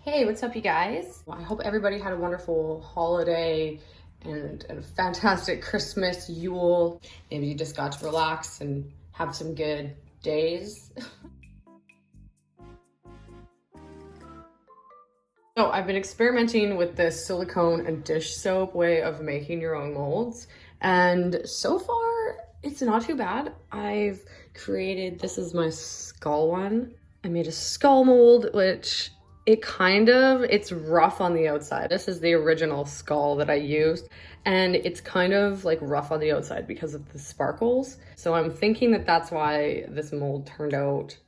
Hey, what's up, you guys? Well, I hope everybody had a wonderful holiday and a fantastic Christmas, Yule. Maybe you just got to relax and have some good days. So I've been experimenting with this silicone and dish soap way of making your own molds. And so far, it's not too bad. I've created, this is my skull one. I made a skull mold, which it's rough on the outside. This is the original skull that I used, and it's kind of like rough on the outside because of the sparkles. So I'm thinking that that's why this mold turned out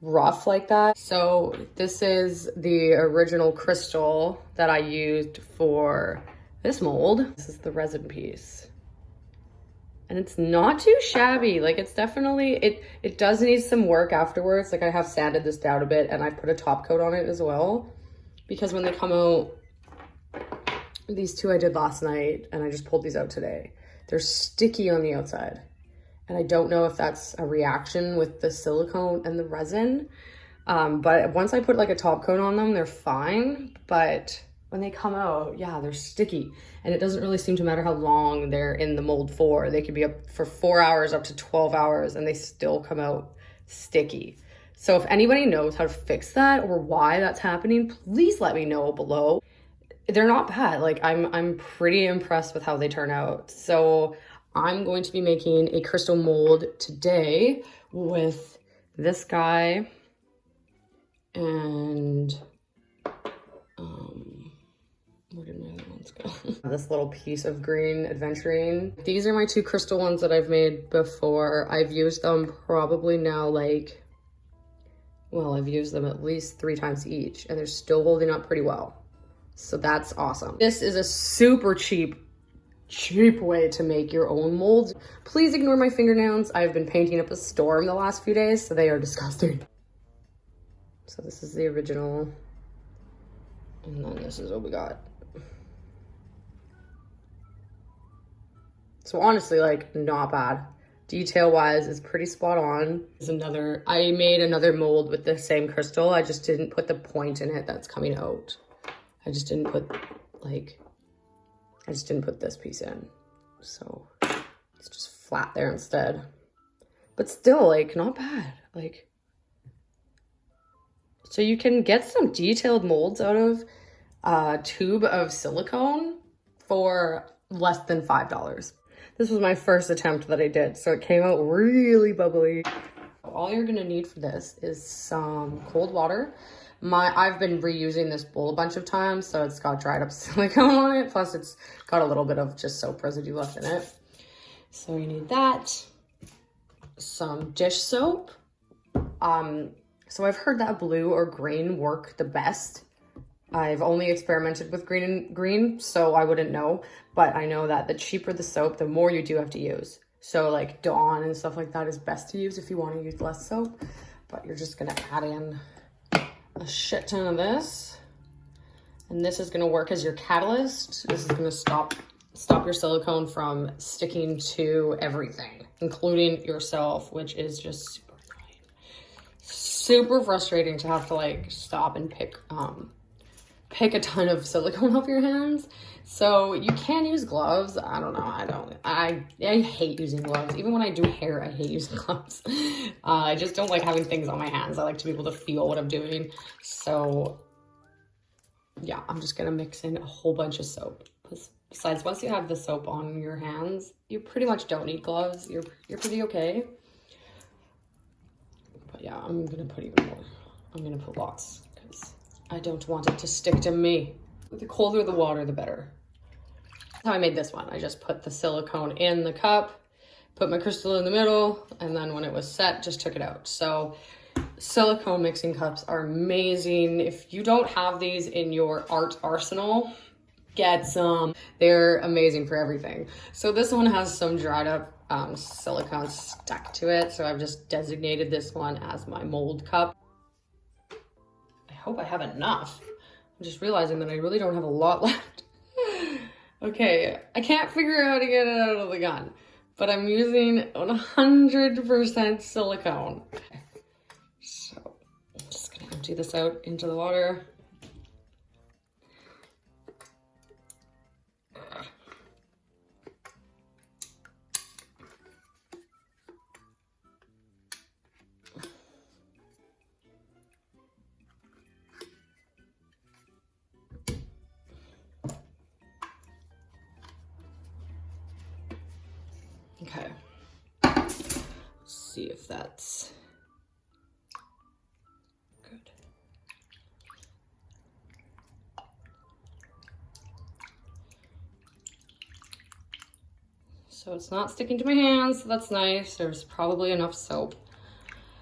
rough like that. So this is the original crystal that I used for this mold. This is the resin piece. And it's not too shabby. Like, it's definitely, it does need some work afterwards. Like, I have sanded this down a bit and I put a top coat on it as well. Because when they come out, these two I did last night and I just pulled these out today. They're sticky on the outside. And I don't know if that's a reaction with the silicone and the resin. But once I put like a top coat on them, they're fine. But when they come out, yeah, they're sticky. And it doesn't really seem to matter how long they're in the mold for. They could be up for 4 hours, up to 12 hours, and they still come out sticky. So if anybody knows how to fix that or why that's happening, please let me know below. They're not bad. Like, I'm pretty impressed with how they turn out. So I'm going to be making a crystal mold today with this guy and where did my other ones go? This little piece of green adventuring. These are my two crystal ones that I've made before. I've used them probably now like, well, I've used them at least 3 times each and they're still holding up pretty well. So that's awesome. This is a super cheap way to make your own molds. Please ignore my fingernails. I've been painting up a storm the last few days, so they are disgusting. So this is the original. And then this is what we got. So honestly, like, not bad. Detail-wise, it's pretty spot on. I made another mold with the same crystal. I just didn't put the point in it that's coming out. I just didn't put this piece in. So it's just flat there instead. But still, like, not bad. Like, so you can get some detailed molds out of a tube of silicone for less than $5. This was my first attempt that I did, so it came out really bubbly. All you're gonna need for this is some cold water. I've been reusing this bowl a bunch of times, so it's got dried up silicone on it, plus it's got a little bit of just soap residue left in it. So you need that, some dish soap. So I've heard that blue or green work the best. I've only experimented with green, so I wouldn't know, but I know that the cheaper the soap, the more you do have to use. So like Dawn and stuff like that is best to use if you want to use less soap, but you're just gonna add in a shit ton of this. And this is gonna work as your catalyst. This is gonna stop your silicone from sticking to everything, including yourself, which is just super annoying. Super frustrating to have to like stop and pick a ton of silicone off your hands. So you can use gloves. I don't know. I hate using gloves. Even when I do hair, I hate using gloves. I just don't like having things on my hands. I like to be able to feel what I'm doing. So yeah, I'm just gonna mix in a whole bunch of soap. Besides, once you have the soap on your hands, you pretty much don't need gloves. You're pretty okay. But yeah, I'm gonna put even more. I'm gonna put lots because I don't want it to stick to me. The colder the water, the better. That's how I made this one. I just put the silicone in the cup, put my crystal in the middle, and then when it was set, just took it out. So silicone mixing cups are amazing. If you don't have these in your art arsenal, get some. They're amazing for everything. So this one has some dried up silicone stuck to it. So I've just designated this one as my mold cup. I hope I have enough. I'm just realizing that I really don't have a lot left. Okay, I can't figure out how to get it out of the gun, but I'm using 100% silicone. So I'm just gonna empty this out into the water. see if that's good. So it's not sticking to my hands, so that's nice. There's probably enough soap.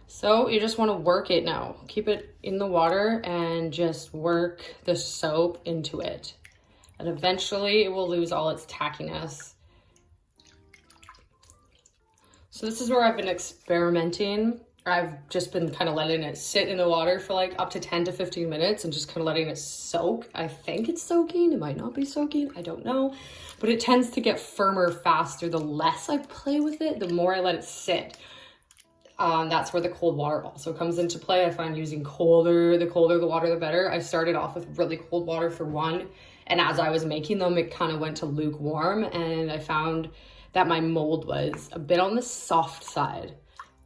So you just want to work it now. Keep it in the water and just work the soap into it. And eventually it will lose all its tackiness. So this is where I've been experimenting. I've just been kind of letting it sit in the water for like up to 10 to 15 minutes and just kind of letting it soak. I think it's soaking, it might not be soaking, I don't know. But it tends to get firmer faster the less I play with it, the more I let it sit. That's where the cold water also comes into play. I find using the colder the water, the better. I started off with really cold water for one, and as I was making them, it kind of went to lukewarm, and I found that my mold was a bit on the soft side.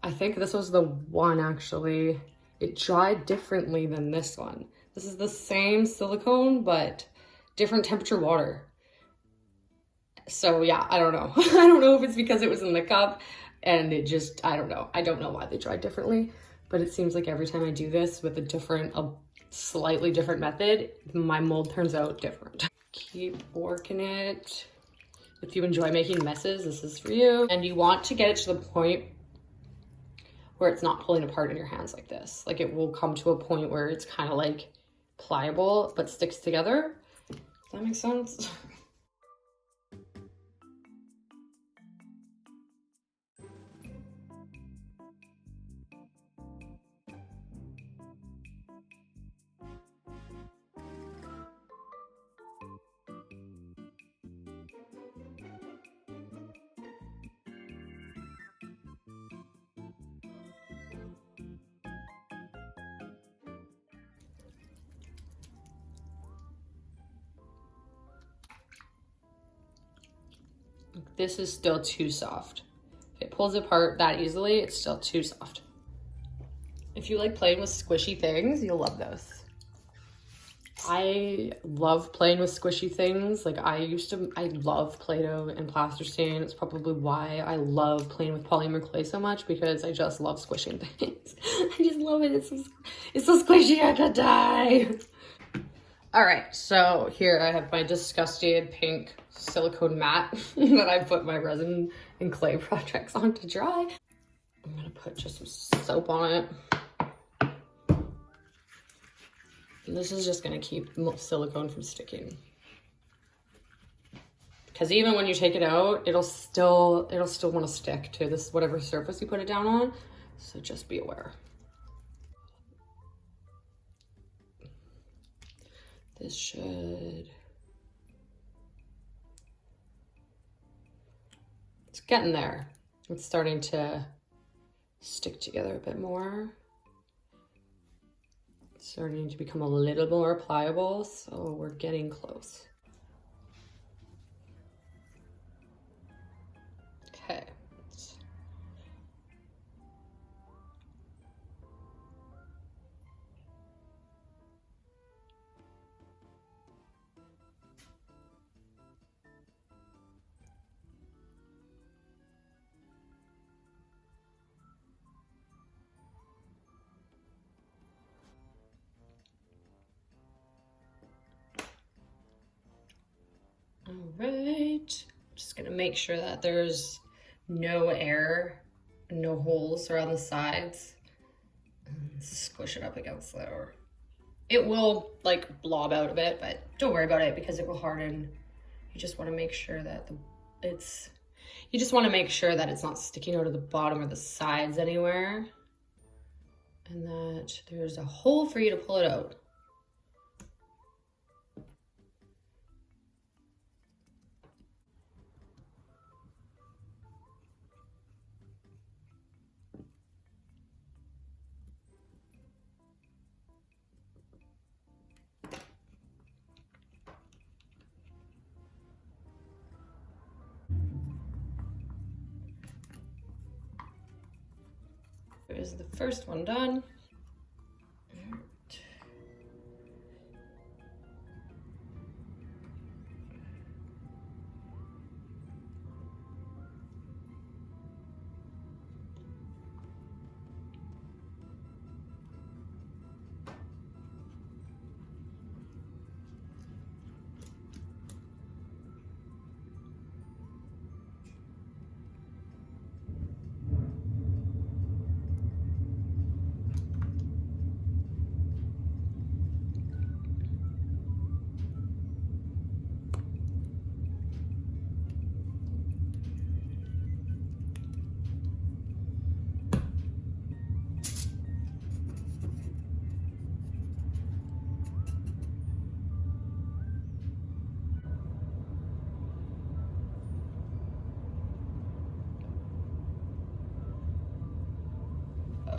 I think this was the one actually. It dried differently than this one. This is the same silicone, but different temperature water. So yeah, I don't know. I don't know if it's because it was in the cup and it just, I don't know. I don't know why they dried differently, but it seems like every time I do this with a slightly different method, my mold turns out different. Keep working it. If you enjoy making messes, this is for you. And you want to get it to the point where it's not pulling apart in your hands like this. Like it will come to a point where it's kind of like pliable, but sticks together. Does that make sense? This is still too soft. If it pulls apart that easily, it's still too soft. If you like playing with squishy things, you'll love this. I love playing with squishy things. Like I love Play-Doh and plasticine. It's probably why I love playing with polymer clay so much, because I just love squishing things. I just love it. It's so squishy, I could die. All right, so here I have my disgusted pink silicone mat that I put my resin and clay projects on to dry. I'm gonna put just some soap on it. And this is just gonna keep silicone from sticking. Because even when you take it out, it'll still wanna stick to this, whatever surface you put it down on. So just be aware. This should, it's getting there. It's starting to stick together a bit more. It's starting to become a little more pliable, so we're getting close. Okay. All right, just gonna make sure that there's no air, no holes around the sides. And squish it up against there. It will like blob out a bit, but don't worry about it because it will harden. You just want to make sure that it's not sticking out of the bottom or the sides anywhere, and that there's a hole for you to pull it out. There's the first one done.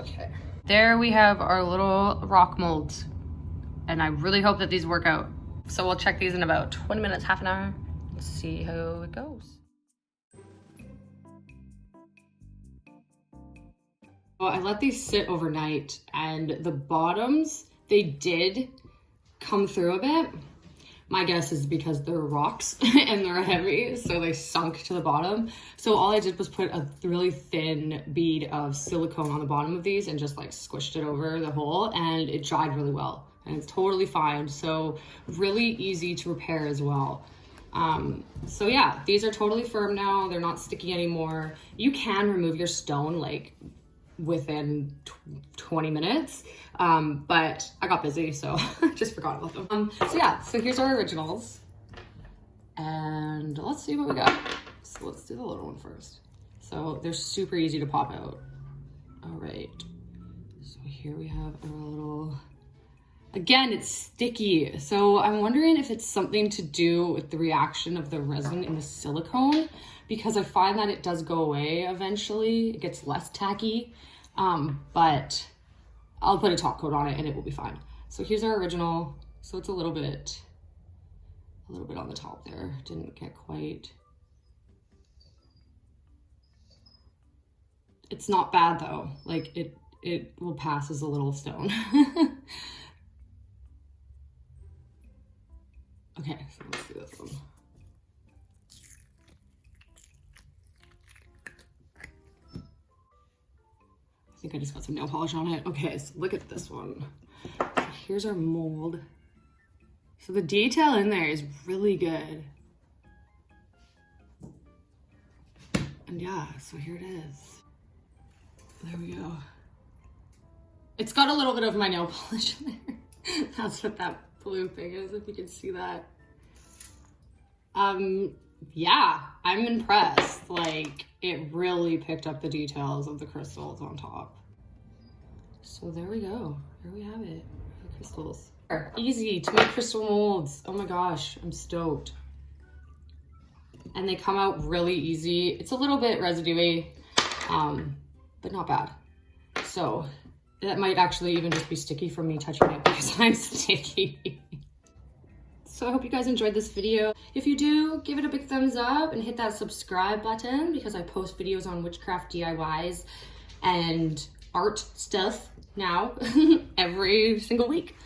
Okay. There we have our little rock molds. And I really hope that these work out. So we'll check these in about 20 minutes, half an hour. Let's see how it goes. Well, I let these sit overnight and the bottoms, they did come through a bit. My guess is because they're rocks and they're heavy, so they sunk to the bottom. So all I did was put a really thin bead of silicone on the bottom of these and just like squished it over the hole, and it dried really well. And it's totally fine. So really easy to repair as well. So yeah, these are totally firm now. They're not sticky anymore. You can remove your stone like within 20 minutes, but I got busy, so I just forgot about them. So yeah, so here's our originals, and let's see what we got. So let's do the little one first. So they're super easy to pop out. All right, so here we have our little, again, it's sticky. So I'm wondering if it's something to do with the reaction of the resin in the silicone, because I find that it does go away eventually. It gets less tacky, but I'll put a top coat on it and it will be fine. So here's our original. So it's a little bit on the top there. Didn't get quite. It's not bad though. Like it will pass as a little stone. Okay, so let's do this one. I think I just got some nail polish on it. Okay, so look at this one. So here's our mold. So the detail in there is really good. And yeah, so here it is. There we go. It's got a little bit of my nail polish in there. That's what that blue thing is, if you can see that. Yeah, I'm impressed. Like, it really picked up the details of the crystals on top. So there we go. Here we have it, the crystals. Easy to make crystal molds. Oh my gosh, I'm stoked. And they come out really easy. It's a little bit residuey, but not bad. So that might actually even just be sticky from me touching it because I'm sticky. So I hope you guys enjoyed this video. If you do, give it a big thumbs up and hit that subscribe button, because I post videos on witchcraft DIYs and art stuff now every single week.